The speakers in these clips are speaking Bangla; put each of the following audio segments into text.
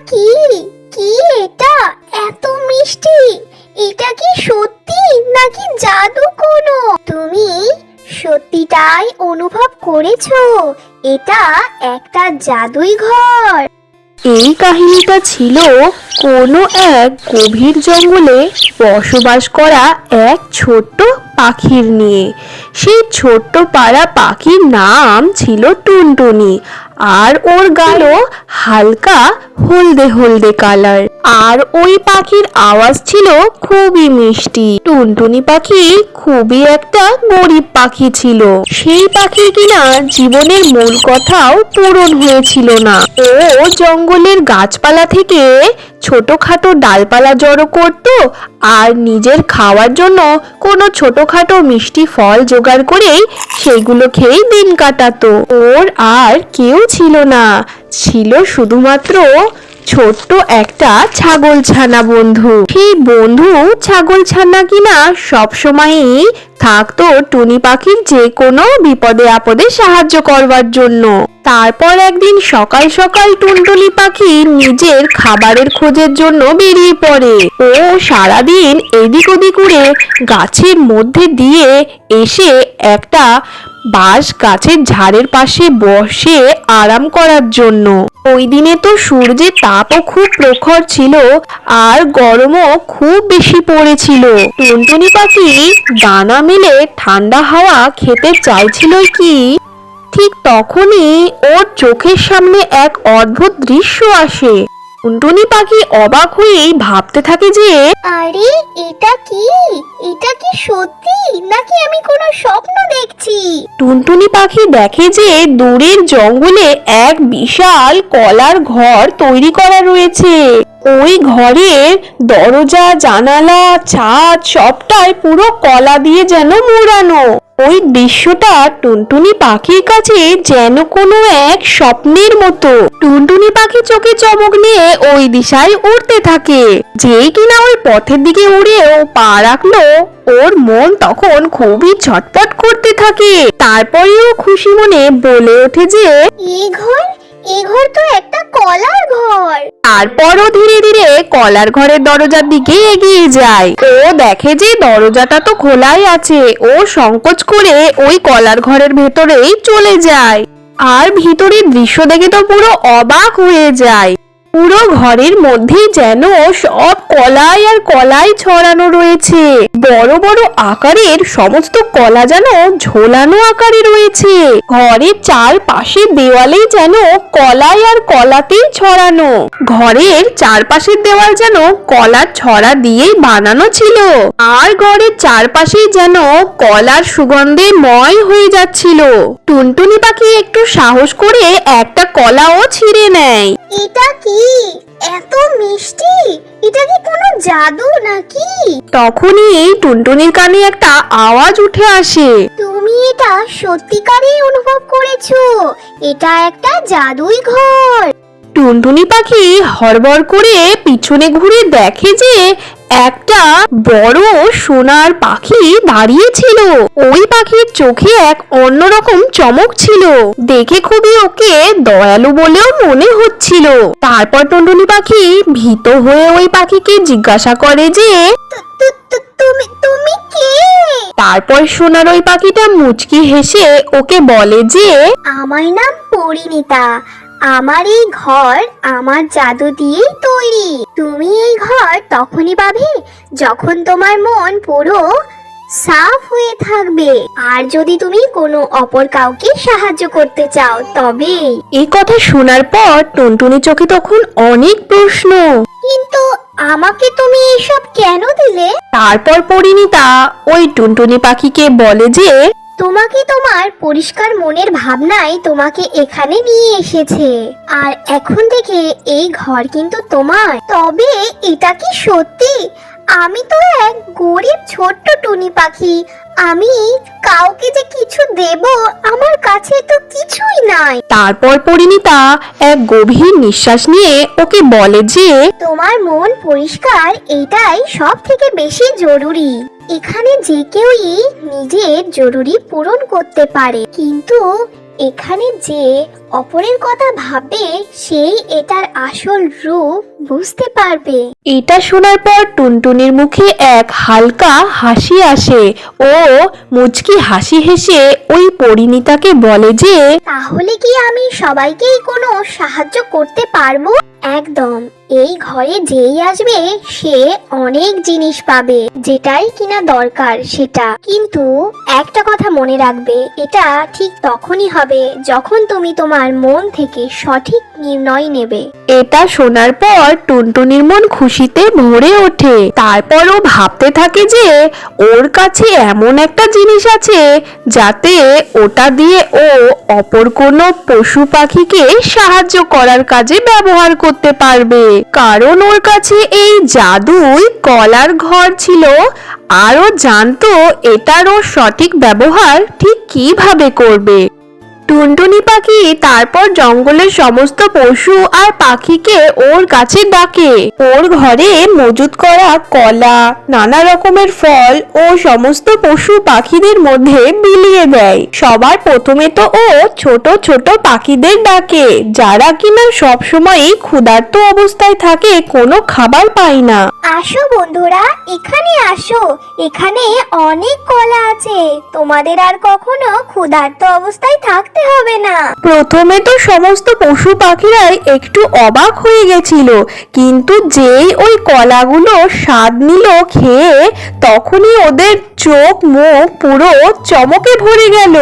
কি কি এটা এত মিষ্টি? এটা কি সত্যি নাকি জাদু কোনো? তুমি সত্যিটাই অনুভব করেছো এটা একটা জাদুই ঘর? এই কাহিনীটা ছিল কোনো এক গভীর জঙ্গলে বসবাস করা এক ছোট্ট পাখির নিয়ে। সেই ছোট্ট পাড়া পাখির নাম ছিল টুনটুনি, আর ওর গালো হালকা হলদে হলদে কালার। আর ওই পাখির আওয়াজ ছিল খুবই মিষ্টি। টুনটুনি পাখি খুবই একটা গরিব পাখি ছিল। সেই পাখির কিনা জীবনের মূল কথাও পূরণ হয়েছিল না। ও জঙ্গলের গাছপালা থেকে ছোটখাটো ডালপালা জড়ো করত, আর নিজের খাওয়ার জন্য কোনো ছোটখাটো মিষ্টি ফল জোগাড় করেই সেগুলো খেয়েই দিন কাটাতো। ওর আর কেউ ছিল না, ছিল শুধুমাত্র ছোট্ট একটা ছাগলছানা বন্ধু। সেই বন্ধু ছাগলছানা কিনা সবসময়ই থাকতো টুনি পাখির যে কোনো বিপদে আপদে সাহায্য করবার জন্য। তারপর একদিন সকাল সকাল টুনটুনি পাখি নিজের খাবারের খোঁজের জন্য বেরিয়ে পড়ে। ও সারাদিন এদিক ওদিক উড়ে গাছের মধ্যে দিয়ে এসে একটা বাঁশ গাছের ঝাড়ের পাশে বসে আরাম করার জন্য। ওই দিনে তো সূর্যের তাপও খুব প্রখর ছিল, আর গরমও খুব বেশি পড়েছিল। টুনটুনি পাখি ডানা মেলে ঠান্ডা হাওয়া খেতে চাইছিল কি ঠিক তখনই ওর চোখের সামনে এক অদ্ভুত দৃশ্য আসে। টুনটুনি পাখি অবাক হয়েই ভাবতে থাকে যে, আরে এটা কি? এটা কি সত্যি নাকি আমি কোনো স্বপ্ন দেখছি? টুনটুনি পাখি দেখে যে দূরের জঙ্গলে এক বিশাল কলার ঘর তৈরি করা রয়েছে। ওই ঘরের দরজা, জানালা, ছাদ সবটাই পুরো কলা দিয়ে যেন মোড়ানো। ওই দৃশ্যটা টুনটুনি পাখির কাছে যেন কোনো এক স্বপ্নের মতো। টুনটুনি পাখি চোখে চমক নিয়ে ওই দিশায় উড়তে থাকে। যেই কিনা ওই পথের দিকে উড়েও পা রাখলো, ওর মন তখন খুবই ছটফট করতে থাকে। তারপরেও খুশি মনে বলে ওঠে যে, এই ঘর তো একটা কলার ঘর। তারপরও ধীরে ধীরে কলার ঘরের দরজার দিকে এগিয়ে যায়। ও দেখে যে দরজাটা তো খোলাই আছে। ও সংকোচ করে ওই কলার ঘরের ভেতরেই চলে যায়, আর ভিতরের দৃশ্য দেখে তো পুরো অবাক হয়ে যায়। পুরো ঘরের মধ্যেই যেন সব কলাই আর কলাই ছড়ানো রয়েছে। বড় বড় আকারের সমস্ত কলা যেন ঝোলানো আকারে রয়েছে। ঘরের চারপাশের দেওয়ালেই যেন কলাই আর কলাতেই ছড়ানো। ঘরের চারপাশের দেওয়াল যেন কলার ছড়া দিয়েই বানানো ছিল, আর ঘরের চারপাশেই যেন কলার সুগন্ধে ময় হয়ে যাচ্ছিল। টুনটুনি পাখি একটু সাহস করে একটা কলাও ছিঁড়ে নেয়। এটা কি এত মিষ্টি? এটা কি কোনো জাদু নাকি? তখনই টুনটুনির কানে একটা আওয়াজ উঠে আসে। তুমি এটা সত্যিকারই অনুভব করেছো? এটা একটা জাদুই ঘর। টুনটুনি পাখি হড়বড় করে পিছনে ঘুরে দেখে যে একটা বড় সোনার পাখি দাঁড়িয়ে ছিল। ওই পাখির চোখে এক অন্যরকম চমক ছিল, দেখে খুবই ওকে দয়ালু বলেও মনে হচ্ছিল। তারপর টুনটুনি পাখি ভীত হয়ে ওই পাখিকে জিজ্ঞাসা করে যে, তুমি কে? তারপর সোনার ওই পাখিটা মুচকি হেসে ওকে বলে যে, আমার নাম পরিণীতা। আমার এই ঘর আমার জাদু দিয়েই তৈরি। তুমি এই ঘর তখনই পাবে যখন তোমার মন পুরো সাফ হয়ে থাকবে, আর যদি তুমি কোনো অপর কাউকে সাহায্য করতে চাও তবে। এই কথা শোনার পর টুনটুনি চোখে তখন অনেক প্রশ্ন। কিন্তু আমাকে তুমি এসব কেন দিলে? তারপর পরিণীতা ওই টুনটুনি পাখিকে বলে যে, তোমাকে তোমার পরিষ্কার মনের ভাবনাই তোমাকে এখানে নিয়ে এসেছে, আর এখন থেকে এই ঘর কিন্তু তোমার। তবে এটা কি সত্যি? আমি তো এক গরিব ছোট্ট টুনি পাখি। আমি কাউকে যে কিছু দেব, আমার কাছে তো কিছুই নাই। তারপর পরিণীতা এক গভীর নিঃশ্বাস নিয়ে ওকে বলে যে, তোমার মন পরিষ্কার এটাই সব থেকে বেশি জরুরি। এখানে যে কেউই নিজের জরুরি পূরণ করতে পারে, কিন্তু এখানে যে অপরের কথা ভাববে সেই এটার আসল রূপ বুঝতে পারবে। এটা শোনার পর টুনটুনির মুখে এক হালকা হাসি আসে। ও মুচকি হাসি হেসে ওই পরিণীতাকে বলে যে, তাহলে কি আমি সবাইকেই কোনো সাহায্য করতে পারবো? একদম। এই ঘরে যেই আসবে সে অনেক জিনিস পাবে, যেটাই কিনা দরকার সেটা। কিন্তু একটা কথা মনে রাখবে, এটা ঠিক তখনই হবে যখন তুমি তোমার মন থেকে সঠিক নির্ণয় নেবে। এটা শোনার পর টুনটুনির মন খুশিতে ভরে ওঠে। তারপর ও ভাবতে থাকে যে ওর কাছে এমন একটা জিনিস আছে যাতে ওটা দিয়ে ও অপর কোনো পশু পাখিকে সাহায্য করার কাজে ব্যবহার করতে পারবে। কারণ ওর কাছে এই জাদুই কলার ঘর ছিল, আর ও জানতো এটার ও সঠিক ব্যবহার ঠিক কিভাবে করবে। টুনটুনি পাখি তারপর জঙ্গলের সমস্ত পশু আর পাখিকে ওর কাছে ডাকে। ওর ঘরে মজুত করা কলা, নানা রকমের ফল ও সমস্ত পশু পাখিদের মধ্যে বিলিয়ে দেয়। সবার প্রথমে তো ও ছোট ছোট পাখিদের ডাকে, যারা কিনা সবসময়ই ক্ষুধার্ত অবস্থায় থাকে, কোনো খাবার পায় না। আসো বন্ধুরা, এখানে আসো, এখানে অনেক কলা আছে, তোমাদের আর কখনো ক্ষুধার্ত অবস্থায় থাকতে হবে না। প্রথমে তো সমস্ত পশু পাখিরাই একটু অবাক হয়ে গেছিল, কিন্তু যেই ওই কলাগুলো স্বাদ নিল খেয়ে, তখনই ওদের চোখ মুখ পুরো চমকে ভরে গেল।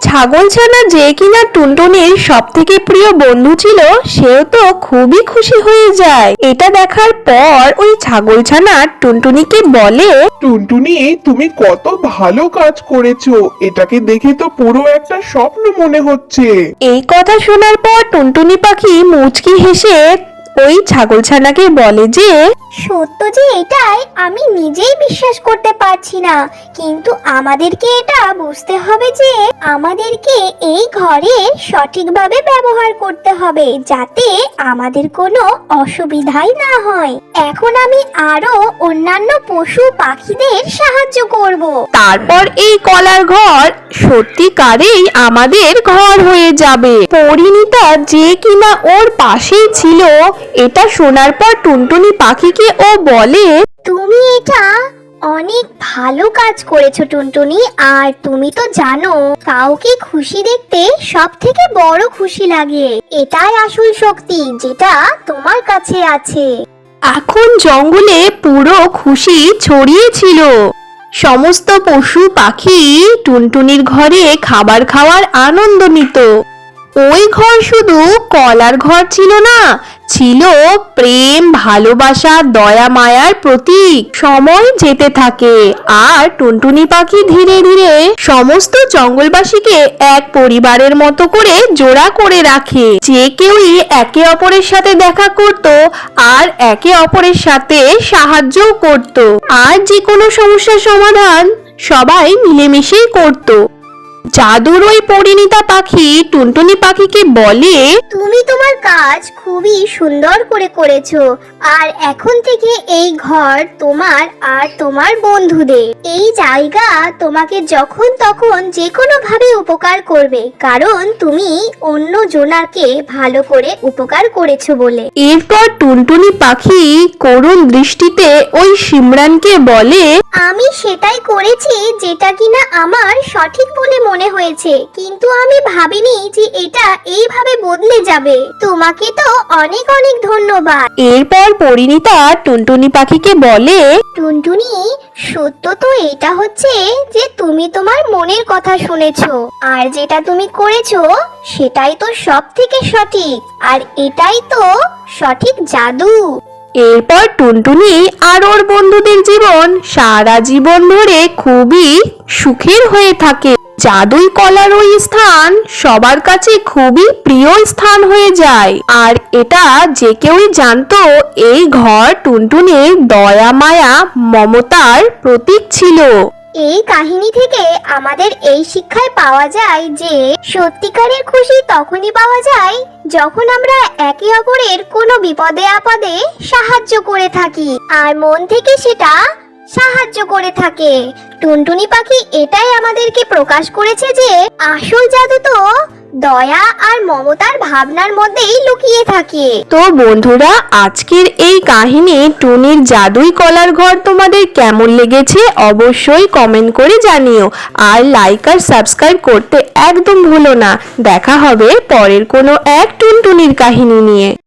ছাগলছানা যে কিনা টুনটুনির সব থেকে প্রিয় বন্ধু ছিল, সেও তো খুবই খুশি হয়ে যায়। এটা দেখার পর ওই ছাগলছানা টুনটুনিকে বলে, টুনটুনি, তুমি কত ভালো কাজ করেছো, এটাকে দেখে তো পুরো একটা স্বপ্ন মনে হচ্ছে। এই কথা শোনার পর টুনটুনি পাখি মুচকি হেসে ওই ছাগলছানাকে বলে যে, সত্য যে এটাই আমি নিজেই বিশ্বাস করতে পারছি না, কিন্তু আমাদেরকে এটা বুঝতে হবে যে আমাদেরকে এই ঘরে সঠিকভাবে ব্যবহার করতে হবে, যাতে আমাদের কোনো অসুবিধাই না হয়। এখন আমি আরো অন্যান্য পশু পাখিদের সাহায্য করব। তারপর এই কলার ঘর সত্যিকারেই আমাদের ঘর হয়ে যাবে। পরিণীতা যে কিনা ওর পাশেই ছিল, এটা শোনার পর টুনটুনি পাখিকে ও বলে, তুমি এটা অনেক ভালো কাজ করেছো টুনটুনি, আর তুমি তো জানো কাউকে খুশি দেখতে সব থেকে বড় খুশি লাগে। এটাই আসল শক্তি যেটা তোমার কাছে আছে। এখন জঙ্গলে পুরো খুশি ছড়িয়েছিল। সমস্ত পশু পাখি টুনটুনির ঘরে খাবার খাওয়ার আনন্দ নিত। ওই ঘর শুধু কলার ঘর ছিল না, ছিল প্রেম, ভালোবাসা, দয়া মায়ার প্রতীক। সময় যেতে থাকে আর টুনটুনি পাখি ধীরে ধীরে সমস্ত জঙ্গলবাসীকে এক পরিবারের মতো করে জোড়া করে রাখে। যে কেউই একে অপরের সাথে দেখা করত আর একে অপরের সাথে সাহায্যও করত, আর যে কোনো সমস্যার সমাধান সবাই মিলেমিশেই করত। জাদুর ওই পরিণীতা পাখি টুনটুনি পাখিকে বলে, তুমি তোমার কাজ খুবই সুন্দর করে করেছো, আর এখন থেকে এই ঘর তোমার আর তোমার বন্ধুদের। এই জায়গা তোমাকে যখন তখন যে কোনো ভাবে উপকার করবে, কারণ তুমি অন্য জনাকে ভালো করে উপকার করেছো বলে। এরপর টুনটুনি পাখি করুণ দৃষ্টিতে ওই সিমরানকে বলে, আমি সেটাই করেছি যেটা কিনা আমার সঠিক বলে মনে হয়েছে, কিন্তু আমি ভাবিনি যে এটা এইভাবে বদলে যাবে। তোমাকে তো অনেক অনেক ধন্যবাদ। এরপর পরিণীতা টুনটুনি পাখিকে বলে, টুনটুনি, সত্য তো এটা হচ্ছে যে তুমি তোমার মনের কথা শুনেছো, আর যেটা তুমি করেছো সেটাই তো সব থেকে সঠিক, আর এটাই তো সঠিক জাদু। এরপর টুনটুনি আর ওর বন্ধুদের জীবন সারা জীবন ধরে খুবই সুখের হয়ে থাকে। জাদুই কলার ওই স্থান সবার কাছে খুবই প্রিয় স্থান হয়ে যায়, আর এটা যে কেউই জানতো এই ঘর টুনটুনির দয়া মায়া মমতার প্রতীক ছিল। এই কাহিনী থেকে আমাদের এই শিক্ষায় পাওয়া যায় যে সত্যিকারের খুশি তখনই পাওয়া যায় যখন আমরা একে অপরের কোনো বিপদে আপদে সাহায্য করে থাকি, আর মন থেকে সেটা সাহায্য করে থাকে। টুনটুনি পাখি এটাই আমাদেরকে প্রকাশ করেছে যে আসল জাদু তো দয়া আর মমতার ভাবনার মধ্যেই লুকিয়ে থাকে। তো বন্ধুরা, আজকের এই কাহিনী টুনির জাদুই কলার ঘর তোমাদের কেমন লেগেছে অবশ্যই কমেন্ট করে জানিও, আর লাইক আর সাবস্ক্রাইব করতে একদম ভুলো না। দেখা হবে পরের কোনো এক টুনটুনির কাহিনী নিয়ে।